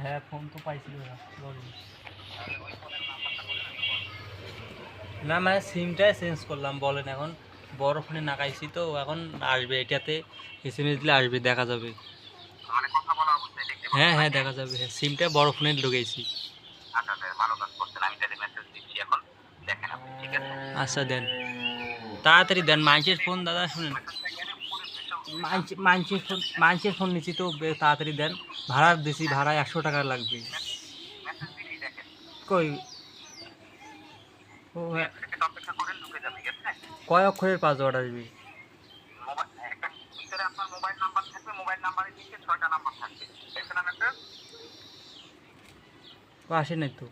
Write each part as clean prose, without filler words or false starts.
হ্যাঁ ফোন তো পাইছিল না মানে সিমটাই চেঞ্জ করলাম বলেন এখন বড় ফোনে নাগাইছি তো এখন আসবে এটাতে এসএমএস দিলে আসবে দেখা যাবে হ্যাঁ হ্যাঁ দেখা যাবে হ্যাঁ সিমটা বড় ফোনে ঢুকাইছি আচ্ছা দেন তাড়াতাড়ি দেন মানুষের ফোন দাদা শুনেন মানুষের ফোন নিচ্ছি তো তাড়াতাড়ি দেন ভাড়া দিছি ভাড়া 100 টাকা লাগবে কই ও হ্যাঁ কয় অক্ষরের পাসওয়ার্ড আসবে ও আসে নাই তো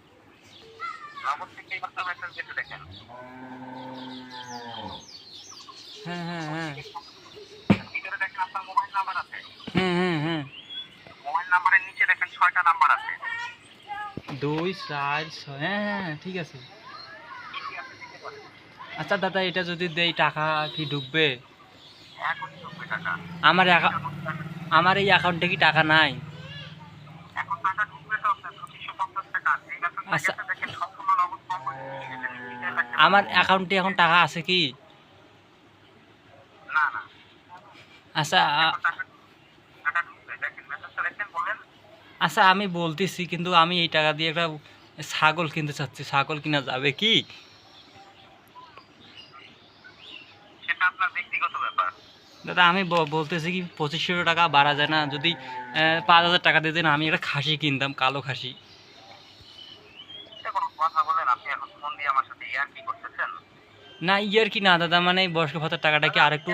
হ্যাঁ হ্যাঁ হ্যাঁ হ্যাঁ হ্যাঁ হ্যাঁ 2 4 6 হ্যাঁ হ্যাঁ হ্যাঁ ঠিক আছে আচ্ছা দাদা এটা যদি দেই টাকা কি ঢুকবে আমার আমার এই অ্যাকাউন্টে কি টাকা নাই আচ্ছা আমার অ্যাকাউন্টে এখন টাকা আছে কি আচ্ছা আচ্ছা আমি বলতেছি কিন্তু আমি এই টাকা দিয়ে একটা ছাগল কিনতে চাচ্ছি ছাগল কিনা যাবে কি দাদা আমি বলতেছি কি 2500 টাকা বাড়া যায় না যদি 5000 টাকা দিয়ে দেন আমি একটা খাসি কিনতাম কালো খাসি না ইয়ার কি না দাদা মানে বয়স্ক ভাতার টাকাটা কি আরেকটু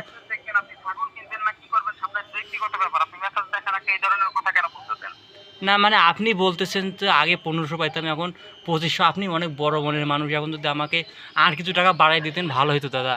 না মানে আপনি বলতেছেন তো আগে 1500 পাইতাম এখন 2500 আপনি অনেক বড় মনের মানুষ এখন যদি আমাকে আর কিছু টাকা বাড়াই দিতেন ভালো হতো দাদা